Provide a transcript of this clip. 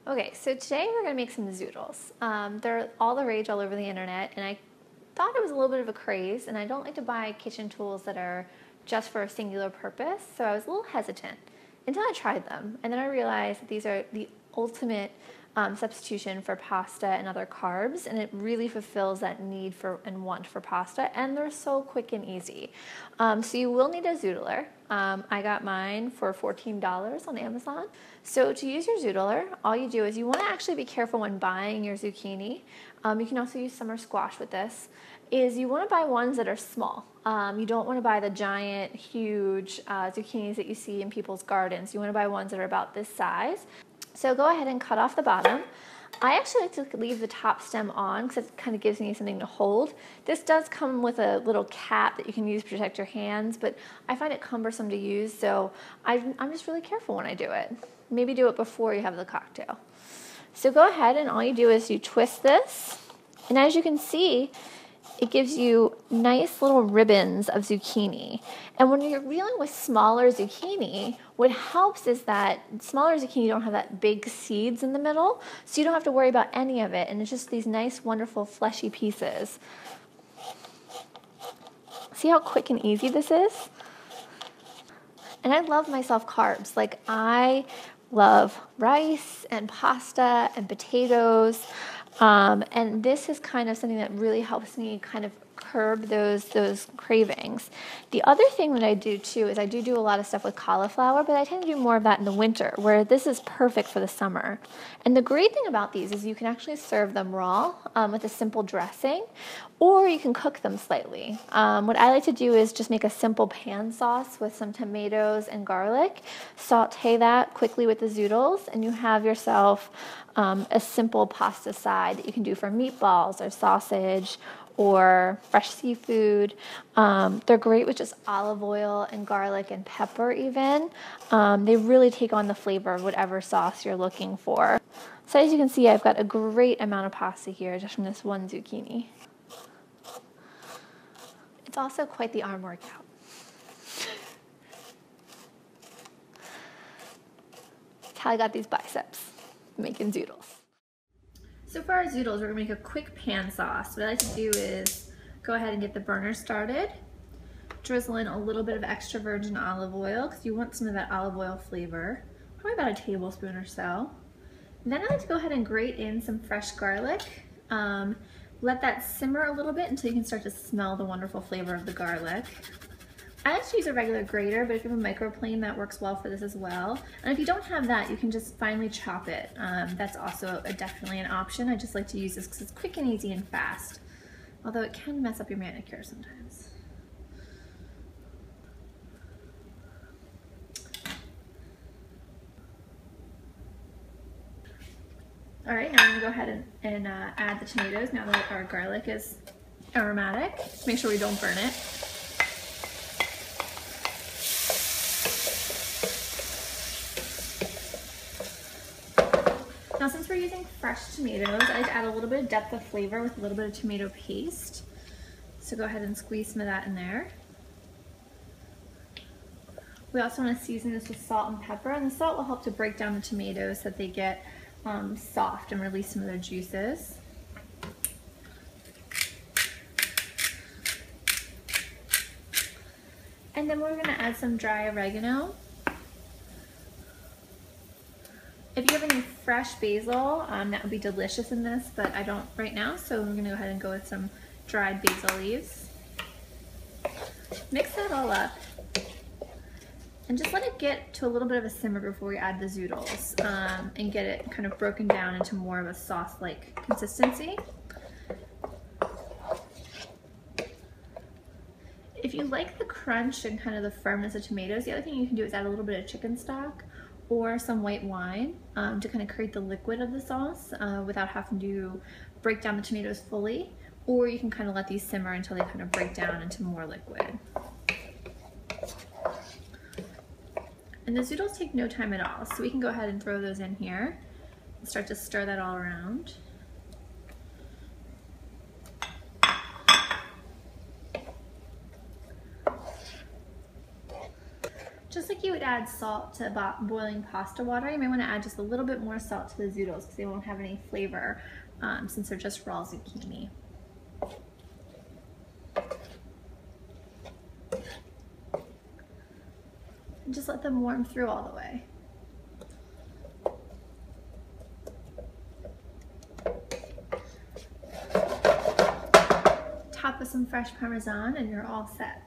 Okay, so today we're gonna make some zoodles. They're all the rage all over the internet, and I thought it was a little bit of a craze, and I don't like to buy kitchen tools that are just for a singular purpose, so I was a little hesitant until I tried them, and then I realized that these are the ultimate substitution for pasta and other carbs, and it really fulfills that need for and want for pasta, and they're so quick and easy. So you will need a zoodler. I got mine for $14 on Amazon. So to use your zoodler, all you do is you want to actually be careful when buying your zucchini. You can also use summer squash with this. Is you want to buy ones that are small. You don't want to buy the giant, huge zucchinis that you see in people's gardens. You want to buy ones that are about this size. So go ahead and cut off the bottom. I actually like to leave the top stem on because it kind of gives me something to hold. This does come with a little cap that you can use to protect your hands, but I find it cumbersome to use, so I'm just really careful when I do it. Maybe do it before you have the cocktail. So go ahead and all you do is you twist this, and as you can see, it gives you nice little ribbons of zucchini. And when you're dealing with smaller zucchini, what helps is that smaller zucchini don't have that big seeds in the middle, so you don't have to worry about any of it, and it's just these nice, wonderful, fleshy pieces. See how quick and easy this is? And I love myself carbs. Like, I love rice and pasta and potatoes. And this is kind of something that really helps me kind of curb those cravings. The other thing that I do too is I do a lot of stuff with cauliflower, but I tend to do more of that in the winter, where this is perfect for the summer. And the great thing about these is you can actually serve them raw with a simple dressing, or you can cook them slightly. What I like to do is just make a simple pan sauce with some tomatoes and garlic, saute that quickly with the zoodles, and you have yourself a simple pasta side that you can do for meatballs or sausage or fresh seafood. They're great with just olive oil and garlic and pepper even. They really take on the flavor of whatever sauce you're looking for. So as you can see, I've got a great amount of pasta here just from this one zucchini. It's also quite the arm workout. That's how I got these biceps, making zoodles. So for our zoodles, we're gonna make a quick pan sauce. What I like to do is go ahead and get the burner started, drizzle in a little bit of extra virgin olive oil because you want some of that olive oil flavor, probably about a tablespoon or so. And then I like to go ahead and grate in some fresh garlic. Let that simmer a little bit until you can start to smell the wonderful flavor of the garlic. I like to use a regular grater, but if you have a microplane, that works well for this as well. And if you don't have that, you can just finely chop it. That's also definitely an option. I just like to use this because it's quick and easy and fast, although it can mess up your manicure sometimes. All right, now I'm gonna go ahead and add the tomatoes now that our garlic is aromatic. Make sure we don't burn it. Now since we're using fresh tomatoes, I like to add a little bit of depth of flavor with a little bit of tomato paste. So go ahead and squeeze some of that in there. We also want to season this with salt and pepper, and the salt will help to break down the tomatoes so that they get soft and release some of their juices. And then we're going to add some dry oregano. If you have any fresh basil, that would be delicious in this, but I don't right now, so we're going to go ahead and go with some dried basil leaves. Mix that all up, and just let it get to a little bit of a simmer before we add the zoodles, and get it kind of broken down into more of a sauce-like consistency. If you like the crunch and kind of the firmness of tomatoes, the other thing you can do is add a little bit of chicken stock or some white wine to kind of create the liquid of the sauce without having to break down the tomatoes fully, or you can kind of let these simmer until they kind of break down into more liquid. And the zoodles take no time at all, so we can go ahead and throw those in here and start to stir that all around. Just like you would add salt to boiling pasta water, you may want to add just a little bit more salt to the zoodles because they won't have any flavor since they're just raw zucchini. And just let them warm through all the way. Top with some fresh Parmesan and you're all set.